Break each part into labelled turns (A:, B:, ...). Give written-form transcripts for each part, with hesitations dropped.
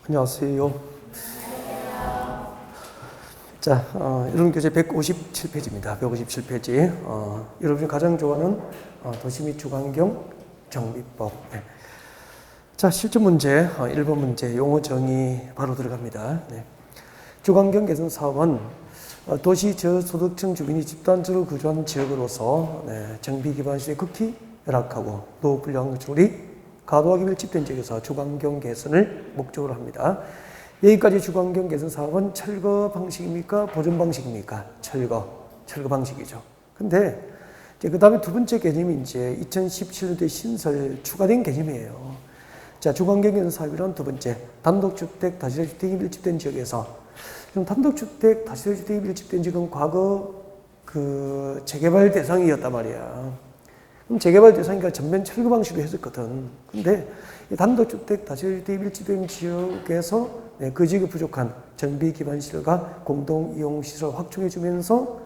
A: 안녕하세요. 자, 여러분 교재 157페이지입니다. 157페이지. 여러분이 가장 좋아하는 도시 및 주거환경 정비법. 네. 자, 실전 문제, 1번 문제, 용어 정의 바로 들어갑니다. 네. 주거환경 개선 사업은 도시 저소득층 주민이 집단적으로 거주하는 지역으로서 정비 기반 시설이 극히 열악하고 노후 불량 건축물이 과도하게 밀집된 지역에서 주거환경 개선을 목적으로 합니다. 여기까지 주거환경 개선 사업은 철거 방식입니까? 보존 방식입니까? 철거 방식이죠. 근데 그 다음에 두 번째 개념이 이제 2017년도에 신설 추가된 개념이에요. 자, 주거환경 개선 사업이란 두 번째, 단독주택, 다시다주택이 밀집된 지역에서, 그럼 단독주택, 다시다주택이 밀집된 지역은 과거 재개발 대상이었단 말이야. 그럼 재개발 대상이니까 전면 철거 방식으로 했었거든. 근데 단독주택, 다시다주택이 밀집된 지역에서 그 지역에 부족한 정비 기반 시설과 공동 이용 시설 확충해주면서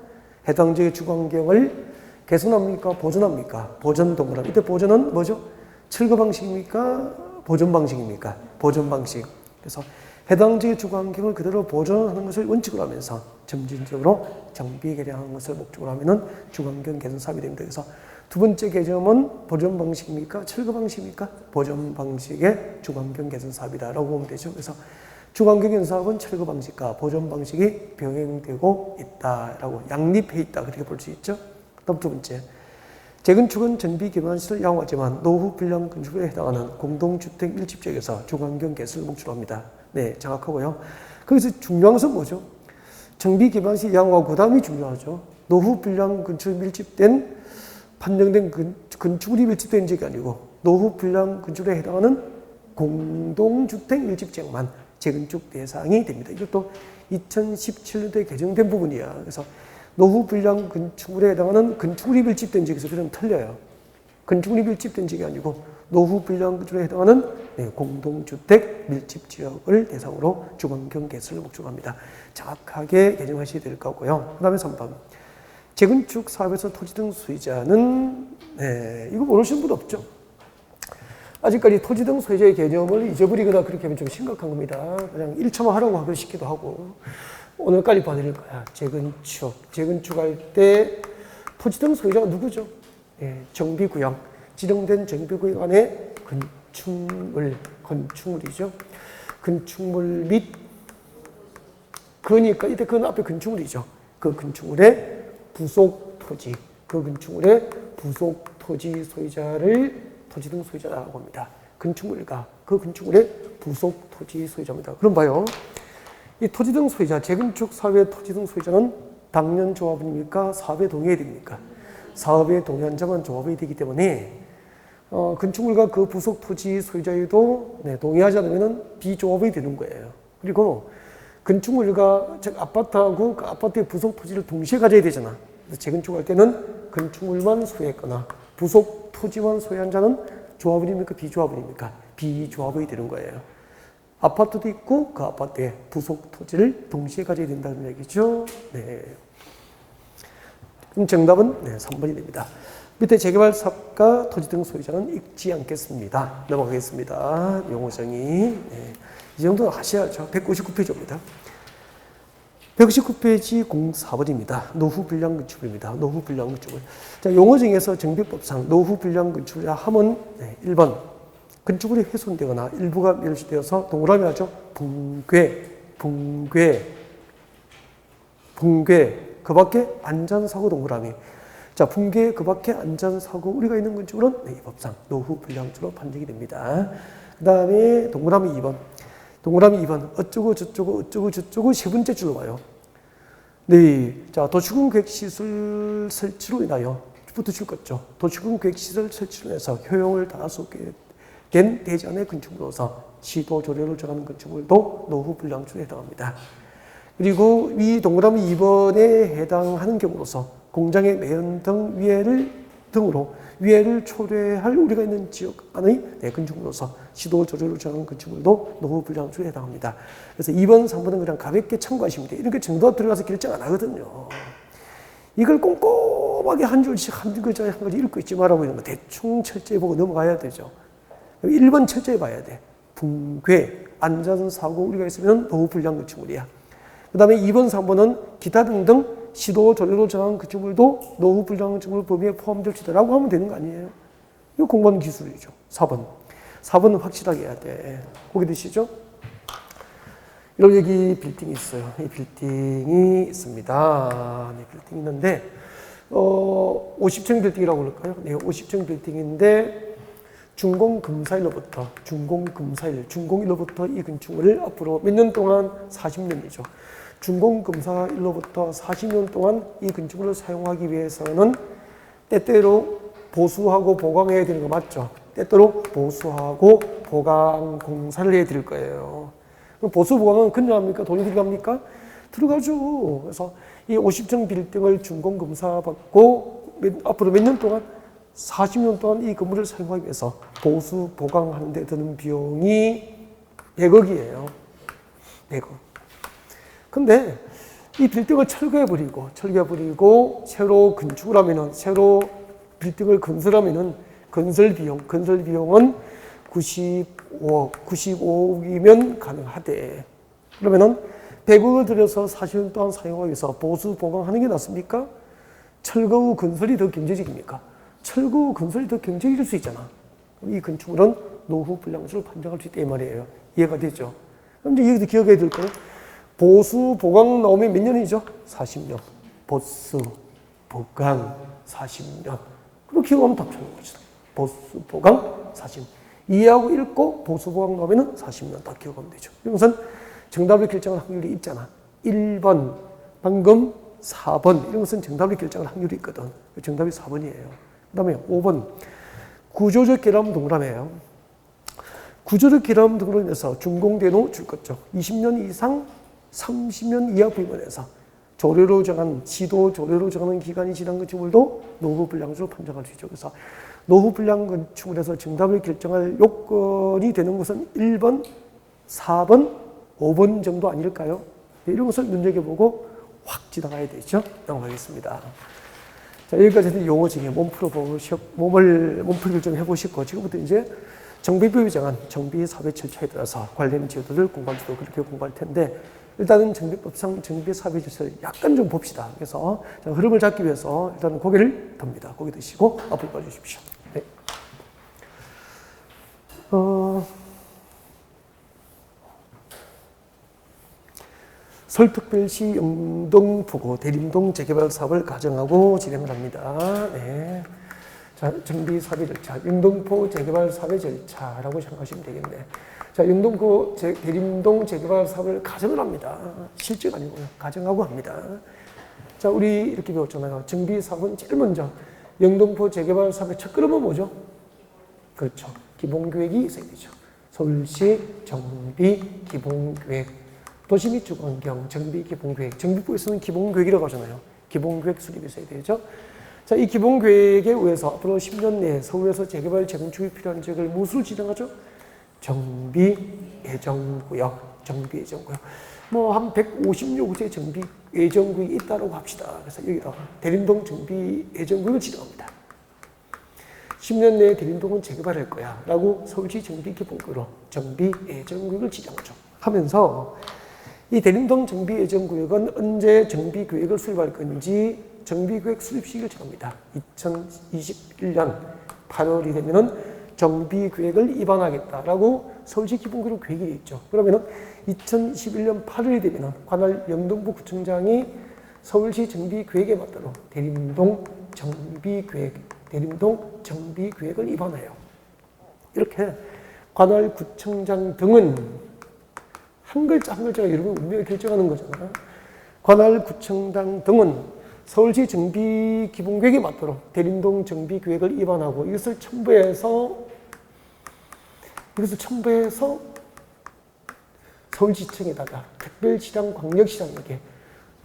A: 해당 지역의 주거환경을 개선합니까? 보존합니까? 보존 동그라미. 이때 보존은 뭐죠? 철거 방식입니까? 보존 방식입니까? 보존 방식. 그래서 해당 지역의 주거환경을 그대로 보존하는 것을 원칙으로 하면서 점진적으로 정비 개량하는 것을 목적으로 하면은 주거환경 개선 사업이 됩니다. 그래서 두 번째 개념은 보존 방식입니까? 철거 방식입니까? 보존 방식의 주거환경 개선 사업이다라고 보면 되죠. 그래서 주거환경 개선 사업은 철거 방식과 보존 방식이 병행되고 있다라고 양립해 있다 그렇게 볼 수 있죠. 다음 두 번째, 재건축은 정비 기반 시설을 양호하지만 노후 불량 건축에 해당하는 공동주택 밀집지역에서 주거환경 개선을 목적으로 합니다. 네, 정확하고요. 거기서 중요한 것은 뭐죠? 정비 기반 시설 양호하고 그 다음이 중요하죠. 노후 불량 건축에 밀집된 판정된 건축물이 밀집된 지역이 아니고 노후 불량 건축에 해당하는 공동주택 밀집지역만 재건축 대상이 됩니다. 이것도 2017년도에 개정된 부분이야. 그래서 노후 불량 건축물에 해당하는 건축물이 밀집된 지역에서 그럼 틀려요. 건축물이 밀집된 지역이 아니고 노후 불량 건축에 해당하는 공동주택 밀집지역을 대상으로 주거환경 개선을 목적으로 합니다. 정확하게 개정하셔야 될 거고요. 그 다음에 3번. 재건축 사업에서 토지 등 소유자는 이거 모르시는 분 없죠? 아직까지 토지 등 소유자의 개념을 잊어버리거나 그렇게 하면 좀 심각한 겁니다. 그냥 1초만 하라고 하고 싶기도 하고 오늘까지 봐드릴 거야. 재건축할 때 토지 등 소유자가 누구죠? 정비구역, 지정된 정비구역 안에 건축물이죠. 건축물 및 그니까 이때 그 앞에 건축물이죠. 그 건축물의 부속 토지, 그 건축물의 부속 토지 소유자를 토지 등 소유자라고 합니다. 건축물과 그 건축물의 부속 토지 소유자입니다. 그럼 봐요. 이 토지 등 소유자, 재건축 사업의 토지 등 소유자는 당연 조합입니까? 사업에 동의해야 됩니까? 사업에 동의한 자만 조합이 되기 때문에 건축물과 그 부속 토지 소유자에도 동의하지 않으면 비조합이 되는 거예요. 그리고 건축물과 즉 아파트하고 그 아파트의 부속 토지를 동시에 가져야 되잖아. 그래서 재건축할 때는 건축물만 소유했거나 부속 토지만 소유한 자는 조합원입니까? 비조합원입니까? 비조합이 되는 거예요. 아파트도 있고 그 아파트의 부속 토지를 동시에 가져야 된다는 얘기죠. 네. 그럼 정답은 3번이 됩니다. 밑에 재개발 사업과 토지 등 소유자는 읽지 않겠습니다. 넘어가겠습니다. 용어 정의. 이 정도는 하셔야죠. 159페이지입니다. 119페이지 04번입니다. 노후 불량 건축물입니다. 노후 불량 건축물. 자, 용어 정의에서 정비법상 노후 불량 건축물이라 하면 1번 건축물이 훼손되거나 일부가 멸시되어서 동그라미 하죠. 붕괴. 그 밖에 안전사고 동그라미. 자, 붕괴 그 밖에 안전사고 우리가 있는 건축물은 이 법상 노후 불량주로 판정이 됩니다. 그 다음에 동그라미 2번. 어쩌고 저쩌고 세 번째 줄로 와요. 네. 자, 도시군 계획시설 설치로 인하여 부터 줄 거죠. 도시군 계획시설 설치로 인해서 효용을 다할 수 없게 된 대전의 건축물로서 시도 조례를 정하는 건축물도 노후 불량주에 해당합니다. 그리고 이 동그라미 2번에 해당하는 경우로서 공장의 매연 등 등으로 위해를 초래할 우리가 있는 지역 안의 건축물로서 시도 조례를 정한 건축물도 노후 불량주에 해당합니다. 그래서 2번, 3번은 그냥 가볍게 참고하시면 돼요. 이렇게 정답 들어가서 결정 안 하거든요. 이걸 꼼꼼하게 한 줄씩 한 글자에 한 가지 읽고 있지 말라고 이런 거 대충 철저히 보고 넘어가야 되죠. 1번 철저히 봐야 돼. 붕괴, 안전사고 우리가 있으면 노후불량 건축물이야. 그 다음에 2번, 3번은 기타 등등 시도 조례로 정한 건축물도 노후불량 건축물 범위에 포함될 수 있다라고 하면 되는 거 아니에요? 이거 공부하는 기술이죠. 4번은 확실하게 해야 돼. 보기 드시죠? 여러분 여기 빌딩이 있어요. 이 빌딩이 있습니다. 네, 빌딩이 있는데 50층 빌딩이라고 그럴까요? 네, 50층 빌딩인데 준공금사일로부터 이 건축물을 앞으로 몇 년 동안 40년이죠. 준공금사일로부터 40년 동안 이 건축물을 사용하기 위해서는 때때로 보수하고 보강해야 되는 거 맞죠? 때때로 보수하고 보강 공사를 해야 될 거예요. 그럼 보수 보강은 그냥 합니까? 돈이 들어갑니까? 들어가죠. 그래서 이 50층 빌딩을 준공검사 받고 앞으로 몇 년 동안 40년 동안 이 건물을 사용하기 위해서 보수 보강하는 데 드는 비용이 100억이에요. 100억. 근데 이 빌딩을 철거해버리고 새로 건축을 하면은 새로 빌딩을 건설하면은 건설 비용은 95억이면 가능하대. 그러면은 100억을 들여서 40년 동안 사용하기 위해서 보수 보강하는 게 낫습니까? 철거 후 건설이 더 경제적입니까? 철거 후 건설이 더 경제적일 수 있잖아. 이 건축물은 노후 불량수를 판정할 수 있다 이 말이에요. 이해가 되죠? 그럼 이제 여기서 기억해야 될 거는 보수 보강 나오면 몇 년이죠? 40년. 보수 보강 40년. 그렇게 기억하면 답 찾는 거죠. 보수 보강 40년. 이해하고 읽고 보수 보강 나오면 40년 다 기억하면 되죠. 이것은 정답을 결정할 확률이 있잖아. 1번, 방금 4번 이런 것은 정답을 결정할 확률이 있거든. 정답이 4번이에요. 그 다음에 5번 구조적 결함 동그라미예요. 구조적 결함 등으로 인해서 준공된 줄 거죠. 20년 이상 30년 이하 부분에서 조례로 정한 시도 조례로 정하는 기간이 지난 건축물도 노후 불량수로 판정할 수 있죠. 그래서 노후 불량 건축물에서 정답을 결정할 요건이 되는 것은 1번, 4번, 5번 정도 아닐까요? 네, 이런 것을 눈여겨보고 확 지나가야 되죠. 넘어가겠습니다. 자, 여기까지는 용어 중에 몸풀이를 좀 해보시고, 지금부터 이제 정비법이 정한 정비 사회 절차에 따라서 관련 제도를 공부할지도 그렇게 공부할 텐데, 일단은 정비법상 정비 사회 절차를 약간 좀 봅시다. 그래서 흐름을 잡기 위해서 일단은 고개를 듭니다. 고개 드시고 앞으로 봐주십시오. 네. 서울특별시 영등포구 대림동 재개발 사업을 가정하고 진행을 합니다. 네. 자, 정비 사회 절차, 영등포 재개발 사회 절차라고 생각하시면 되겠네. 자, 영등포 대림동 재개발 사업을 가정을 합니다. 실제가 아니고요. 가정하고 합니다. 자, 우리 이렇게 배웠잖아요. 정비 사업은 제일 먼저 영등포 재개발 사업의 첫 걸음은 뭐죠? 그렇죠. 기본계획이 있어야 되죠. 서울시 정비 기본계획. 도시 및 주거환경 정비 기본계획. 정비부에서는 기본계획이라고 하잖아요. 기본계획 수립이 있어야 되죠. 자, 이 기본계획에 의해서 앞으로 10년 내에 서울에서 재개발 재건축이 필요한 지역을 무엇으로 지정하죠? 정비 예정구역. 정비 예정구역. 뭐 한 150여 곳의 정비 예정구역이 있다고 합시다. 그래서 여기다가 대림동 정비 예정구역을 지정합니다. 10년 내에 대림동은 재개발할 거야 라고 서울시 정비 기본구역으로 정비 예정구역을 지정하죠. 하면서 이 대림동 정비 예정구역은 언제 정비 계획을 수립할 건지 정비계획 수립 시기를 정합니다. 2021년 8월이 되면은 정비계획을 입안하겠다라고 서울시 기본구역 계획이 있죠. 그러면은 2021년 8월이 되면은 관할 영등포 구청장이 서울시 정비계획에 맞도록 대림동 정비계획을 입안해요. 이렇게 관할 구청장 등은 한 글자 한 글자가 여러분 운명을 결정하는 거잖아요. 관할 구청장 등은 서울시 정비 기본계획에 맞도록 대림동 정비 계획을 입안하고 이것을 첨부해서 서울시청에다가 특별시장, 광역시장에게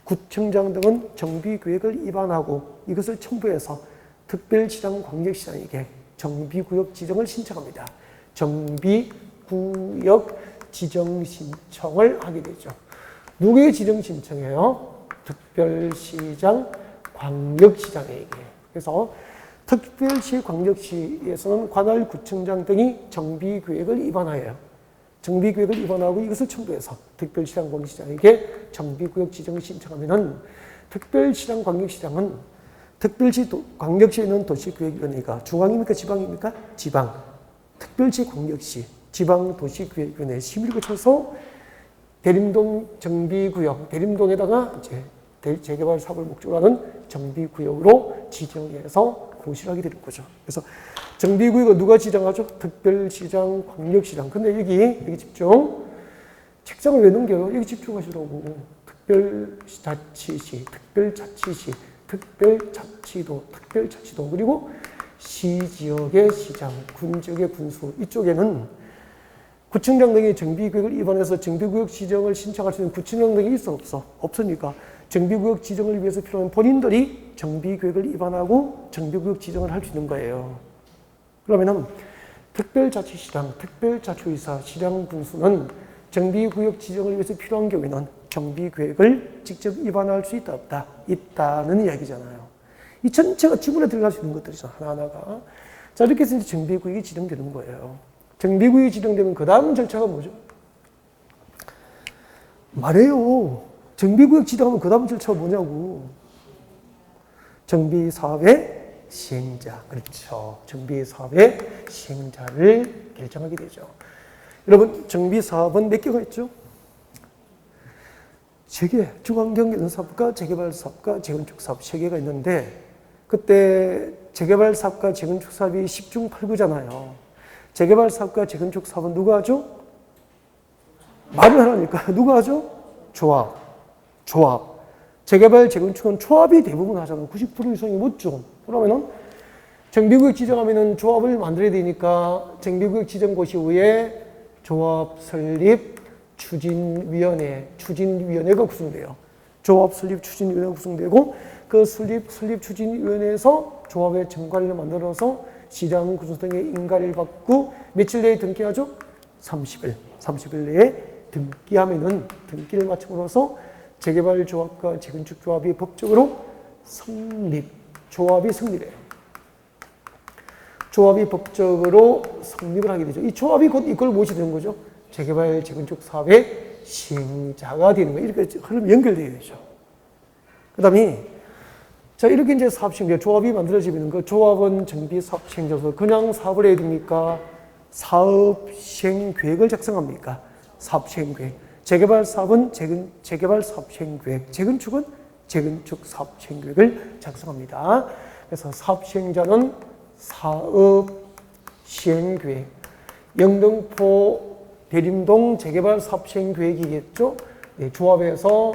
A: 구청장 등은 정비 계획을 입안하고 이것을 첨부해서 특별시장, 광역시장에게 정비구역 지정을 신청합니다. 정비구역 지정 신청을 하게 되죠. 누구의 지정 신청이에요? 특별시장, 광역시장에게. 그래서 특별시, 광역시에서는 관할 구청장 등이 정비계획을 입안하여요. 정비구역을 위반하고 이것을 첨부해서 특별시장 광역시장에게 정비구역 지정을 신청하면은 특별시장 광역시장은 특별시 광역시에 있는 도시구역위원회가 중앙입니까 지방입니까? 지방. 특별시 광역시 지방도시구역위원회 심의를 거쳐서 대림동 정비구역, 대림동에다가 이제 재개발 사업을 목적으로 하는 정비구역으로 지정해서 공시를 하게 되는 거죠. 그래서 정비구역은 누가 지정하죠? 특별시장, 광역시장. 근데 여기 집중. 책장을 왜 넘겨요? 여기 집중하시라고. 특별자치시, 특별자치시, 특별자치도, 특별자치도. 그리고 시지역의 시장, 군지역의 군수. 이쪽에는 구청장 등이 정비구역을 위반해서 정비구역 지정을 신청할 수 있는 구청장 등이 있어 없어? 없으니까 정비구역 지정을 위해서 필요한 본인들이 정비구역을 위반하고 정비구역 지정을 할 수 있는 거예요. 그러면은 특별자치시장, 특별자치의사, 시장 군수는 정비구역 지정을 위해서 필요한 경우에는 정비구역을 직접 위반할 수 있다 없다? 있다는 이야기잖아요. 이 전체가 지문에 들어갈 수 있는 것들이죠. 하나하나가. 자, 이렇게 해서 이제 정비구역이 지정되는 거예요. 정비구역이 지정되면 그 다음 절차가 뭐죠? 말해요. 정비구역 지정하면 그 다음 절차가 뭐냐고. 정비사업의 시행자. 그렇죠. 정비사업의 시행자를 결정하게 되죠. 여러분, 정비사업은 몇 개가 있죠? 3개. 중앙경연사업과 재개발사업과 재건축사업 3개가 있는데 그때 재개발사업과 재건축사업이 10중 8구잖아요. 재개발사업과 재건축사업은 누가 하죠? 말을 하라니까. 누가 하죠? 조합. 재개발, 재건축은 조합이 대부분 하잖아요. 90% 이상이 못죠. 그러면은 정비구역 지정하면은 조합을 만들어야 되니까 정비구역 지정 고시 후에 조합 설립 추진위원회가 구성돼요. 조합 설립 추진위원회가 구성되고 그 설립 추진위원회에서 조합의 정관을 만들어서 시장 군수 등의 인가를 받고 며칠 내에 등기하죠? 30일 내에 등기하면은 등기를 마침으로써 재개발 조합과 재건축 조합이 법적으로 조합이 성립해요. 조합이 법적으로 성립을 하게 되죠. 이 조합이 곧 이걸 무엇이 되는 거죠? 재개발 재건축 사업의 시행자가 되는 거예요. 이렇게 흐름 연결되어야 되죠. 그 다음에 자, 이렇게 이제 사업 시행자, 조합이 만들어지면 그 조합은 정비 사업 시행자로서 그냥 사업을 해야 됩니까? 사업 시행 계획을 작성합니까? 사업 시행 계획. 재개발 사업은 재개발 사업 시행 계획, 재건축은 재건축 사업 시행 계획을 작성합니다. 그래서 사업 시행자는 사업 시행 계획. 영등포 대림동 재개발 사업 시행 계획이겠죠? 네, 조합에서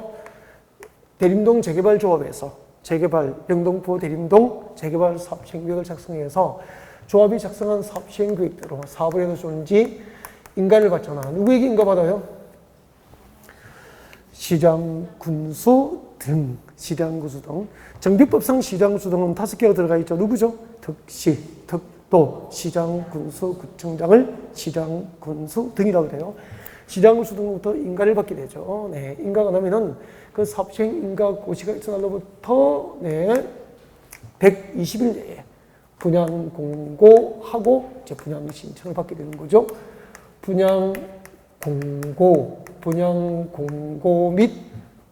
A: 대림동 재개발 조합에서 재개발, 영등포 대림동 재개발 사업 시행 계획을 작성해서 조합이 작성한 사업 시행 계획대로 사업을 해서 좋은지 인가를 받잖아. 누구에게 인가 받아요? 시장, 군수 등. 시장, 군수 등. 정비법상 시장, 군수 등은 5개가 들어가 있죠. 누구죠? 특시, 특도, 시장, 군수, 구청장을 시장, 군수 등이라고 그래요. 시장, 군수 등부터 인가를 받게 되죠. 네, 인가가 나면은 그 사업시행 인가 고시가 있은 날로부터 120일 내에 분양 공고하고 이제 분양 신청을 받게 되는 거죠. 분양 공고 및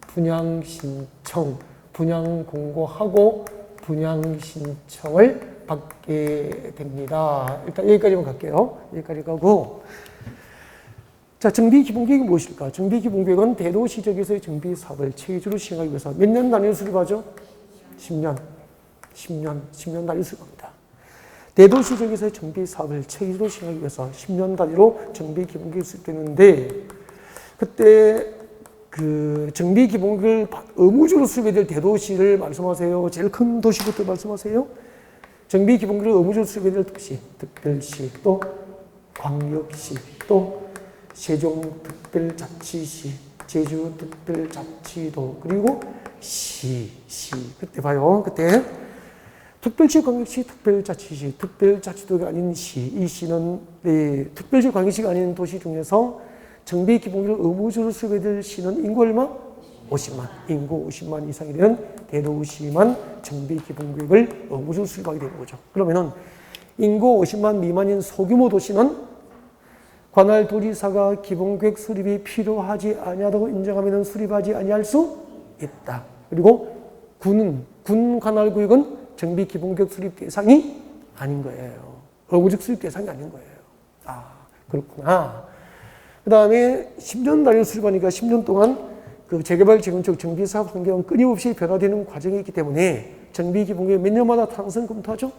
A: 분양 신청, 분양 공고하고 분양 신청을 받게 됩니다. 일단 여기까지만 갈게요. 여기까지 가고. 자, 정비기본계획이 무엇일까? 정비기본계획은 대도시 지역에서의 정비사업을 체계적으로 시행하기 위해서 몇 년 단위로 수립하죠? 10년 단위로 수립합니다. 대도시 지역에서의 정비사업을 체계적으로 시행하기 위해서 10년 단위로 정비기본계획이 수립되는데 그때 그 정비기본계획을 의무적으로 수립해야 될 대도시를 말씀하세요? 제일 큰 도시부터 말씀하세요? 정비기본계획을 의무적으로 수립해야 될 도시, 특별시, 또 광역시, 또 세종특별자치시, 제주특별자치도, 그리고 시. 그때 봐요. 그때 특별시, 광역시, 특별자치시, 특별자치도가 아닌 시. 이 시는 특별시, 광역시가 아닌 도시 중에서 정비기본계획을 의무적으로 수립해야 될 시는 인구 얼마? 50만. 인구 50만 이상이 되는 대도시만 정비기본계획을 의무적으로 수립하게 되는 거죠. 그러면은 인구 50만 미만인 소규모 도시는 관할 도지사가 기본계획 수립이 필요하지 아니하다고 인정하면 수립하지 아니할 수 있다. 그리고 군 관할구역은 정비 기본계획 수립 대상이 아닌 거예요. 의무적 수립 대상이 아닌 거예요. 아, 그렇구나. 그 다음에 10년 단위로 수립하니까 10년 동안 그 재개발, 재건축, 정비사업 환경은 끊임없이 변화되는 과정이 있기 때문에 정비 기본계획 몇 년마다 타당성 검토하죠?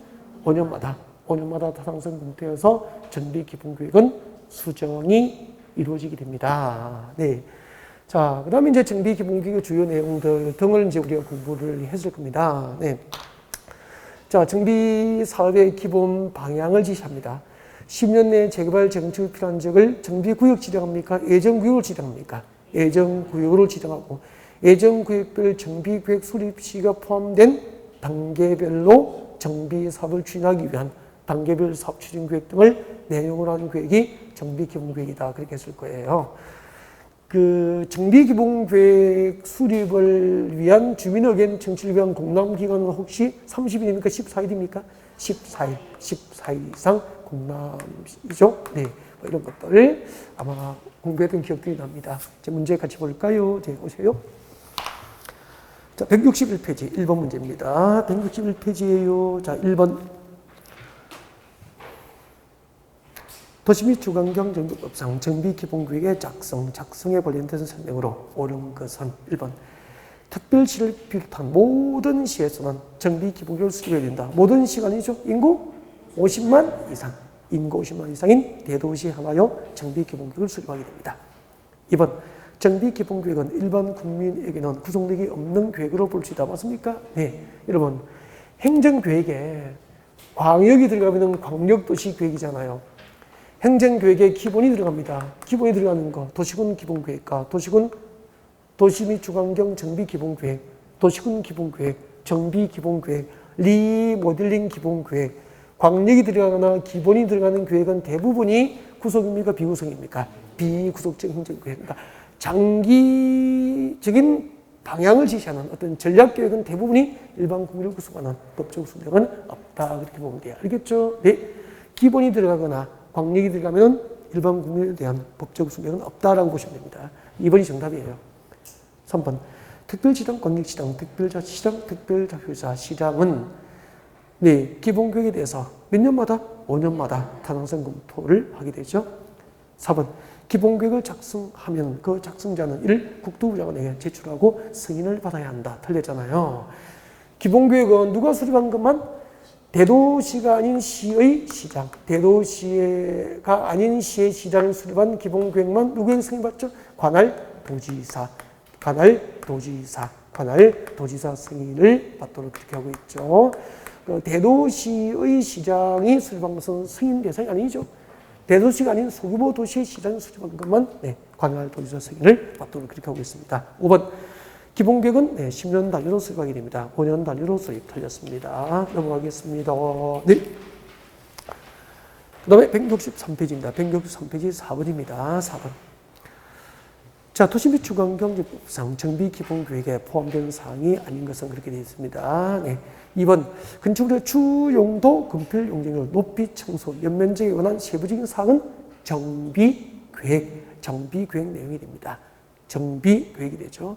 A: 5년마다 타당성 검토해서 정비 기본계획은 수정이 이루어지게 됩니다. 네. 자, 그 다음에 이제 정비 기본계획의 주요 내용들 등을 이제 우리가 공부를 했을 겁니다. 네. 자, 정비 사업의 기본 방향을 지시합니다. 10년 내에 재개발, 재건축이 필요한 지역을 정비구역 지정합니까? 예정구역을 지정합니까? 예정구역으로 지정하고 예정구역별 정비계획 수립 시기가 포함된 단계별로 정비사업을 추진하기 위한 단계별 사업 추진계획 등을 내용으로 한 계획이 정비기본계획이다. 그렇게 했을 거예요. 그 정비기본계획 수립을 위한 주민의견 청취를 위한 공람기간은 혹시 30일입니까? 14일입니까? 14일 이상 공람이죠. 네, 뭐 이런 것들을 아마 공부했던 기억들이 납니다. 이제 문제 같이 볼까요? 네, 오세요. 자, 161페이지 1번 문제입니다. 161페이지예요. 자, 1번. 도시 및 주관경 정비법상 정비기본계획의 작성에 관련된 설명으로 옳은 것은 1번. 특별시를 비롯한 모든 시에서는 정비기본계획을 수립해야 된다. 모든 시가 아니죠. 인구 50만 이상. 인구 50만 이상인 대도시 하나여 정비기본계획을 수립하게 됩니다. 2번. 정비기본계획은 일반 국민에게는 구속력이 없는 계획으로 볼 수 있다. 맞습니까? 네. 여러분, 행정계획에 광역이 들어가면 광역도시계획이잖아요. 행정계획에 기본이 들어갑니다. 기본이 들어가는 거. 도시군 기본계획과 도시 및 주관경 정비기본계획, 도시군 기본계획, 정비기본계획, 리모델링 기본계획, 광역이 들어가거나 기본이 들어가는 계획은 대부분이 구속입니까? 비구속입니까? 비구속적 행정계획. 그러니까 장기적인 방향을 지시하는 어떤 전략계획은 대부분이 일반 국민을 구속하는 법적 수령은 없다. 그렇게 보면 돼요. 알겠죠? 네. 기본이 들어가거나 광역이 들어가면 일반 국민에 대한 법적 수령은 없다라고 보시면 됩니다. 2번이 정답이에요. 3번. 특별지당, 권익지당, 특별자치시장, 특별자표자 시장은 네, 기본계획에 대해서 몇 년마다? 5년마다 타당성 검토를 하게 되죠. 4번. 기본계획을 작성하면 그 작성자는 이를 국토부 장관에게 제출하고 승인을 받아야 한다. 틀렸잖아요. 기본계획은 누가 수립한 것만? 대도시가 아닌 시의 시장, 대도시가 아닌 시의 시장을 수립한 기본계획만 누구에게 승인받죠? 관할 도지사 승인을 받도록 그렇게 하고 있죠. 대도시의 시장이 수립한 것은 승인 대상이 아니죠. 대도시가 아닌 소규모 도시의 시장이 수립한 것만 네, 관할 도지사 승인을 받도록 그렇게 하고 있습니다. 5번. 기본계획은 네, 10년 단위로 수립하게 됩니다. 5년 단위로 수립 틀렸습니다. 넘어가겠습니다. 네. 그 다음에 163페이지입니다. 163페이지 4번입니다. 4번. 자, 도시 및 주관경제법상 정비기본계획에 포함된 사항이 아닌 것은 그렇게 되어 있습니다. 네. 2번. 건축물의 주용도, 건폐율, 용적률, 높이, 청소, 연면적에 관한 세부적인 사항은 정비계획 내용이 됩니다. 정비계획이 되죠.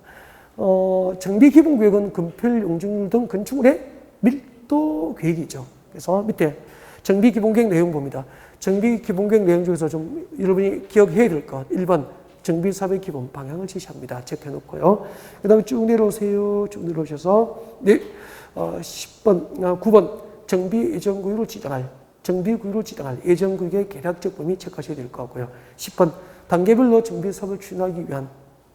A: 정비기본계획은 건폐율, 용적률 등 건축물의 밀도 계획이죠. 그래서 밑에 정비기본계획 내용 봅니다. 정비기본계획 내용 중에서 좀 여러분이 기억해야 될 것. 1번. 정비사업의 기본 방향을 지시합니다. 체크해놓고요. 그 다음에 쭉 내려오세요. 쭉 내려오셔서 네, 10번, 9번. 정비예정구역으로 지정할 예정구역의 계략적 범위 체크하셔야 될 것 같고요. 10번. 단계별로 정비사업을 추진하기 위한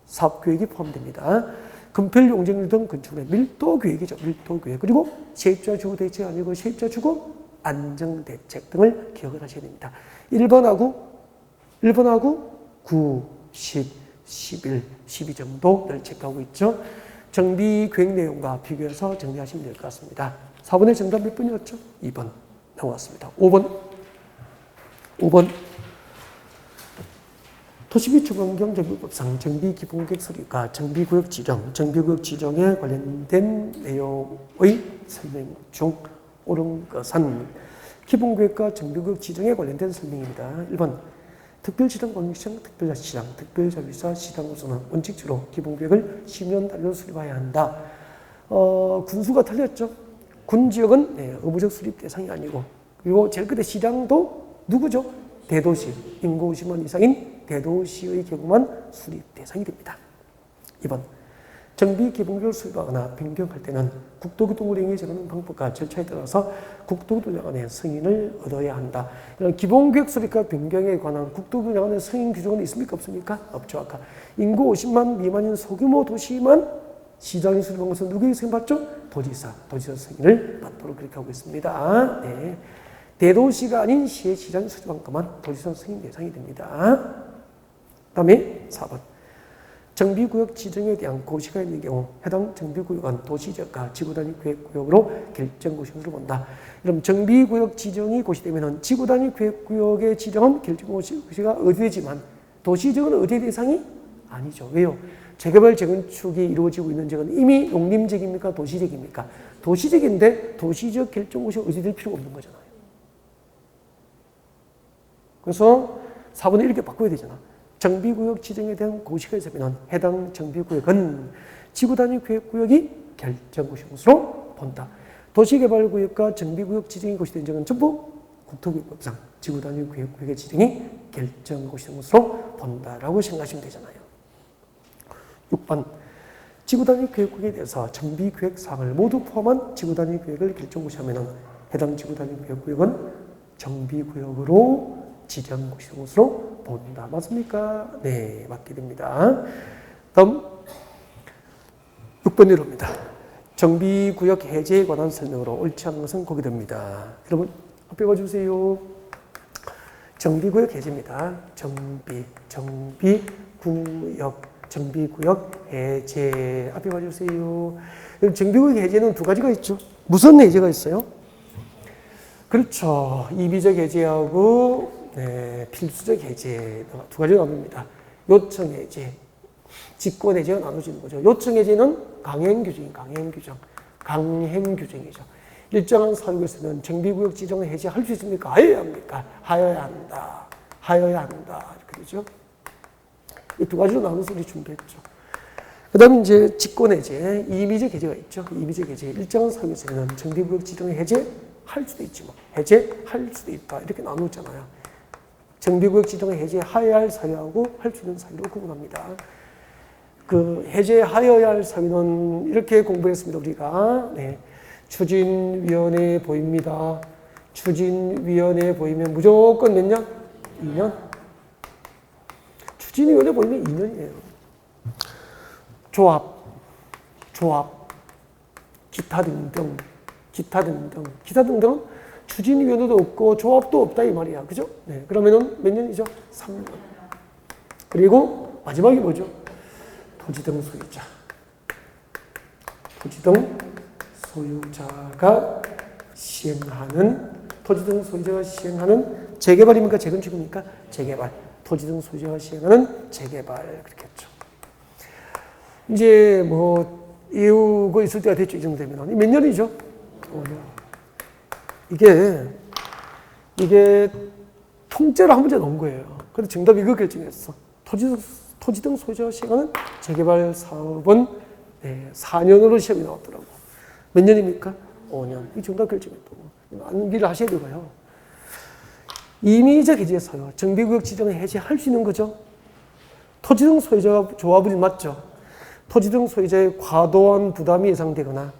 A: 사업계획이 포함됩니다. 건폐율, 용적률 등 건축물의 밀도계획이죠. 밀도계획. 그리고 세입자 주거 대책 아니고 세입자 주거 안정대책 등을 기억을 하셔야 됩니다. 1번하고 9, 10, 11, 12 정도를 체크하고 있죠. 정비계획 내용과 비교해서 정리하시면 될 것 같습니다. 4번의 정답 몇 번이었죠? 2번 나왔습니다. 5번. 도시 및 주관경 정비법상 정비기본계획 수립과 정비구역 지정에 관련된 내용의 설명 중 옳은 것은 기본계획과 정비구역 지정에 관련된 설명입니다. 1번. 특별시장, 광역시장, 특별자치시장, 특별자치사 시장으로서는 원칙적으로 기본계획을 10년 단위로 수립해야 한다. 군수가 틀렸죠. 군지역은 의무적 수립 대상이 아니고, 그리고 제일 끝에 시장도 누구죠? 대도시, 인구 50만 이상인 대도시의 경우만 수립 대상이 됩니다. 2번, 정비 기본계획을 수립하거나 변경할 때는 국토교통부 행위 정하는 방법과 절차에 따라서 국토교통부 장관의 승인을 얻어야 한다. 이런 기본계획 수립과 변경에 관한 국토교통부 장관의 승인 규정은 있습니까? 없습니까? 없죠. 아까 인구 50만 미만인 소규모 도시만 시장이 수립한 것은 누구에게 승인받죠? 도지사 승인을 받도록 그렇게 하고 있습니다. 네. 대도시가 아닌 시의 시장이 수립한 것만 도지사 승인 대상이 됩니다. 다음에 4번. 정비구역 지정에 대한 고시가 있는 경우 해당 정비구역은 도시지역과 지구단위 계획구역으로 결정고시로 본다. 그럼 정비구역 지정이 고시되면 지구단위 계획구역의 지정은 결정고시가 어디되지만 도시지역은 어디 대상이 아니죠. 왜요? 재개발 재건축이 이루어지고 있는 지역은 이미 농림지역입니까? 도시지역입니까? 도시지역인데 도시지역 결정고시가 어디 될 필요가 없는 거잖아요. 그래서 4번을 이렇게 바꿔야 되잖아. 정비구역 지정에 대한 고시가 있으면 해당 정비구역은 지구단위 계획구역이 결정고시인 것으로 본다. 도시개발구역과 정비구역 지정이 고시된 적은 전부 국토교육법상 지구단위 계획구역의 지정이 결정고시인 것으로 본다라고 생각하시면 되잖아요. 6번, 지구단위 계획구역에 대해서 정비계획사항을 모두 포함한 지구단위 계획을 결정고시하면 해당 지구단위 계획구역은 정비구역으로 지정고시인 것으로 본다. 맞습니까? 네, 맞게 됩니다. 다음 6번 내려옵니다. 정비구역 해제에 관한 설명으로 옳지 않은 것은 거기 됩니다. 여러분 앞에 봐주세요. 정비구역 해제입니다. 정비구역 해제 앞에 봐주세요. 정비구역 해제는 두 가지가 있죠. 무슨 해제가 있어요? 그렇죠. 이비적 해제하고 필수적 해제 두 가지가 나눕니다. 요청 해제, 직권 해제가 나눠지는 거죠. 요청 해제는 강행 규정이죠. 일정한 사유에서는 정비구역 지정을 해제할 수 있습니까? 하여야 합니까? 하여야 한다. 이렇게 되죠. 이 두 가지로 나눠서 우리 준비했죠. 그 다음에 이제 직권 해제, 임의적 해제가 있죠. 임의적 해제, 일정한 사유에서는 정비구역 지정을 해제할 수도 있지만 해제할 수도 있다. 이렇게 나누었잖아요. 정비구역 지정을 해제하여야 할 사유하고 할 수 있는 사유로 구분합니다. 그 해제하여야 할 사유는 이렇게 공부했습니다. 우리가 추진위원회에 보입니다. 추진위원회에 보이면 무조건 몇 년? 2년. 추진위원회에 보이면 2년이에요. 조합, 기타 등등은 추진위원회도 없고 조합도 없다 이 말이야. 그죠? 네. 그러면은 몇 년이죠? 3년. 그리고 마지막이 뭐죠? 토지등 소유자가 시행하는 재개발입니까? 재건축입니까? 재개발. 토지등 소유자가 시행하는 재개발. 그렇게 했죠. 이제 뭐 이유가 있을 때가 됐죠. 이 정도 되면. 몇 년이죠? 5년. 이게 통째로 한 문제 넣은 거예요. 그래서 정답이 이거 결정했어. 토지등 소유자가 시행하는 재개발 사업은 4년으로 시험이 나왔더라고. 몇 년입니까? 5년. 이 정답 결정했다고. 암기를 하셔야 되고요. 임의적 해제 사유, 정비구역 지정을 해제할 수 있는 거죠. 토지등 소유자가 조합은 맞죠. 토지등 소유자의 과도한 부담이 예상되거나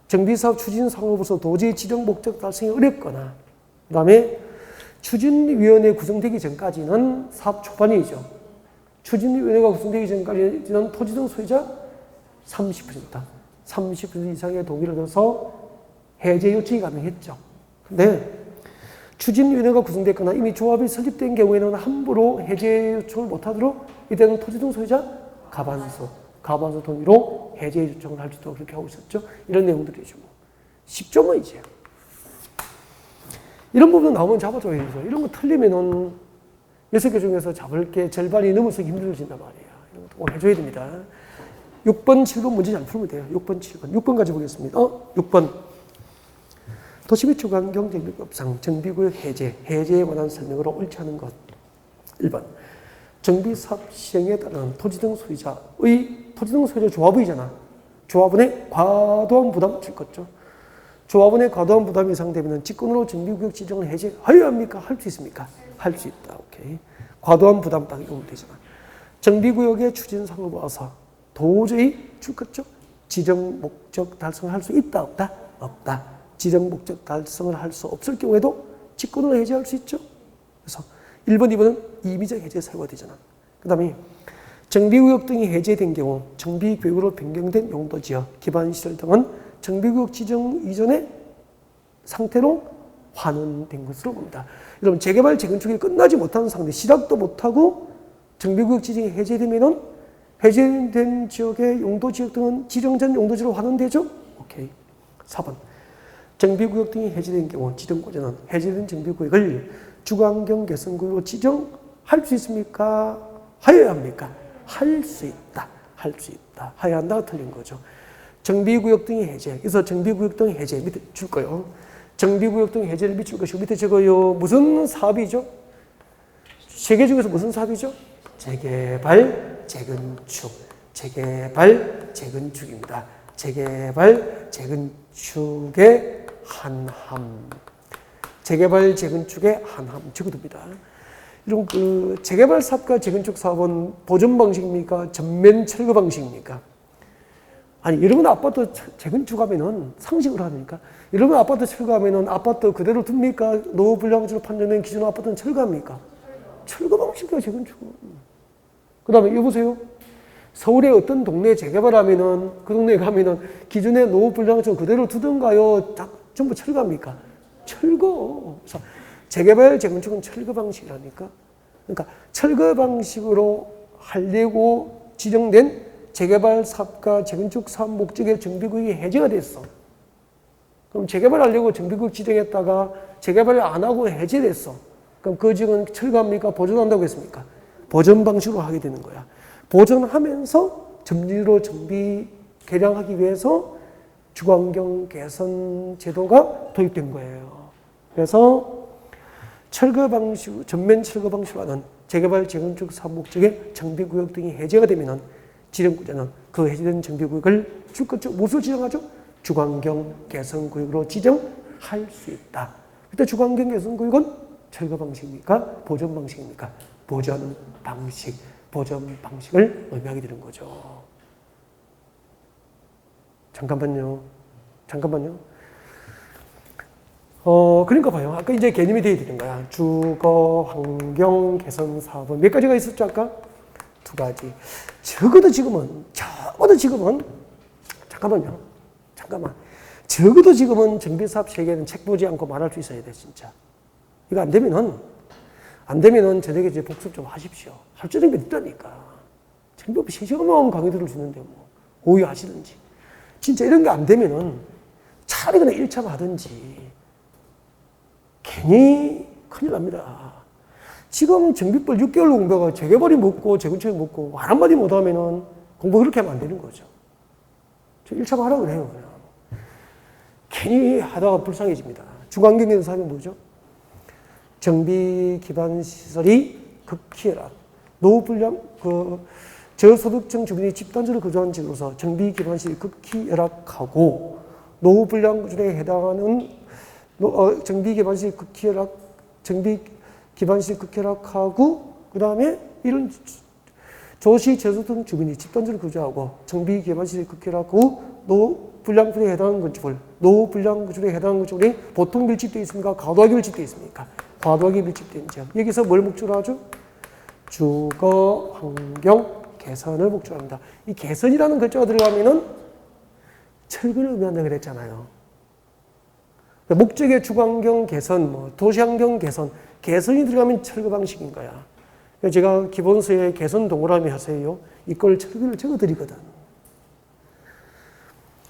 A: 정비사업 추진 상업으로서 도저히 지정 목적 달성이 어렵거나 그 다음에 추진위원회 구성되기 전까지는 사업 초반이죠. 추진위원회가 구성되기 전까지는 토지등 소유자 30% 이상의 동의를 얻어서 해제 요청이 가능했죠. 근데 추진위원회가 구성됐거나 이미 조합이 설립된 경우에는 함부로 해제 요청을 못하도록 이때는 토지등 소유자 과반수 동의로 해제 요청을 할 수 있도록 그렇게 하고 있었죠. 이런 내용들이죠. 쉽죠, 뭐 이제. 이런 부분 나오면 잡아줘야죠. 이런 거 틀리면은 6개 중에서 잡을 게 절반이 넘어서 힘들어진단 말이에요. 이런 것도 꼭 해줘야 됩니다. 6번, 7번 문제 잘 풀면 돼요. 6번, 7번. 6번 가져보겠습니다. 6번. 도시 및 주관경 정비법상 정비구역 해제에 관한 설명으로 옳지 않은 것. 1번. 정비사업 시행에 따른 토지 등 소유자의 토지 등 소유자 조합의잖아. 조합원의 과도한 부담 줄 거죠. 조합원의 과도한 부담이 예상되면 직권으로 정비구역 지정을 해제하여야 합니까? 할 수 있습니까? 할 수 있다. 오케이. 과도한 부담 딱 이거 되잖아. 정비구역의 추진상을 봐서 도저히 줄 거죠. 지정 목적 달성을 할 수 있다. 없다? 없다. 지정 목적 달성을 할 수 없을 경우에도 직권으로 해제할 수 있죠. 그래서 1번, 2번은 임의적 해제 사유가 되잖아. 그 다음에 정비구역 등이 해제된 경우 정비구역으로 변경된 용도지역, 기반시설 등은 정비구역 지정 이전의 상태로 환원된 것으로 봅니다. 여러분 재개발, 재건축이 끝나지 못한 상태, 시작도 못하고 정비구역 지정이 해제되면은 해제된 지역의 용도지역 등은 지정전 용도지로 환원되죠? 오케이. 4번. 정비구역 등이 해제된 경우 지정권자는 해제된 정비구역을 주거환경 개선구역으로 지정할 수 있습니까? 하여야 합니까? 할 수 있다. 할 수 있다. 하여야 한다가 틀린 거죠. 정비구역 등의 해제. 그래서 정비구역 등 해제 밑에 줄 거요. 정비구역 등 해제를 밑줄 것이고 밑에 적어요. 무슨 사업이죠? 세계 중에서 무슨 사업이죠? 재개발, 재건축. 재개발, 재건축입니다. 재개발, 재건축의 한함. 재개발, 재건축의 한함. 적어둡니다. 이런 재개발 사업과 재건축 사업은 보존 방식입니까? 전면 철거 방식입니까? 아니, 여러분 아파트 재건축하면은 상식으로 하니까 여러분 아파트 철거하면은 아파트 그대로 둡니까? 노후 불량주로 판정된 기존 아파트는 철거합니까? 철거 방식이야, 재건축은. 그 다음에 여보세요? 서울의 어떤 동네 재개발하면은 그 동네에 가면은 기존의 노후 불량주 그대로 두던가요? 전부 철거합니까? 철거. 그래서 재개발, 재건축은 철거 방식이라니까. 그러니까 철거 방식으로 하려고 지정된 재개발 사업과 재건축 사업 목적의 정비구역이 해제가 됐어. 그럼 재개발하려고 정비구역 지정했다가 재개발을 안 하고 해제됐어. 그럼 그 지역은 철거합니까? 보존한다고 했습니까? 보존 방식으로 하게 되는 거야. 보존하면서 점유로 정비 개량하기 위해서 주거환경 개선 제도가 도입된 거예요. 그래서 철거 방식, 전면 철거 방식과는 재개발, 재건축 사업 목적의 정비구역 등이 해제가 되면은 지정구자는 그 해제된 정비구역을 무엇으로 지정하죠? 주거환경 개선구역으로 지정할 수 있다. 그때 주거환경 개선구역은 철거 방식입니까? 보존 방식입니까? 보존 방식. 보존 방식을 의미하게 되는 거죠. 잠깐만요. 그러니까 봐요. 아까 이제 개념이 되어 있는 거야. 주거 환경 개선 사업은 몇 가지가 있었죠, 아까? 2가지. 적어도 지금은, 잠깐만. 적어도 지금은 정비사업 세계는 책 보지 않고 말할 수 있어야 돼, 진짜. 이거 안 되면은 저녁에 이제 복습 좀 하십시오. 할 줄 아는 게 있다니까. 정비 3시간만 강의들을 주는데 뭐, 오유 하시든지. 진짜 이런 게 안 되면은 차라리 그냥 1차 하든지. 괜히 큰일 납니다. 지금 정비법 6개월 공부가 재개발이 묻고 재건축이 묻고 말 한마디 못하면은 공부 그렇게 하면 안 되는 거죠. 저 1차 하라고 그래요, 그냥. 괜히 하다가 불쌍해집니다. 주거환경개선 사업이 뭐죠? 정비 기반 시설이 극히 열악, 노후 불량, 저소득층 주민이 집단지를 거주하는 지역으로서 정비 기반 시설이 극히 열악하고 노후 불량 구조에 해당하는 정비 기반 시설이 극히 열악, 정비 기반 시설이 극히 열악하고 그 다음에 이런 조시 저소득층 주민이 집단지를 거주하고 정비 기반 시설이 극히 열악하고 노후 불량 구조에 해당하는 건축물, 노후 불량 구조에 해당하는 건축물이 보통 밀집되어 있습니까? 과도하게 밀집되어 있습니까? 과도하게 밀집된 지역. 여기서 뭘 목적으로 하죠? 주거 환경 개선을 목적으로 합니다. 이 개선이라는 글자가 들어가면은 철거를 의미한다고 그랬잖아요. 목적의 주거 환경 개선, 도시 환경 개선, 개선이 들어가면 철거 방식인 거야. 제가 기본서에 개선 동그라미 하세요. 이걸 철거를 적어드리거든.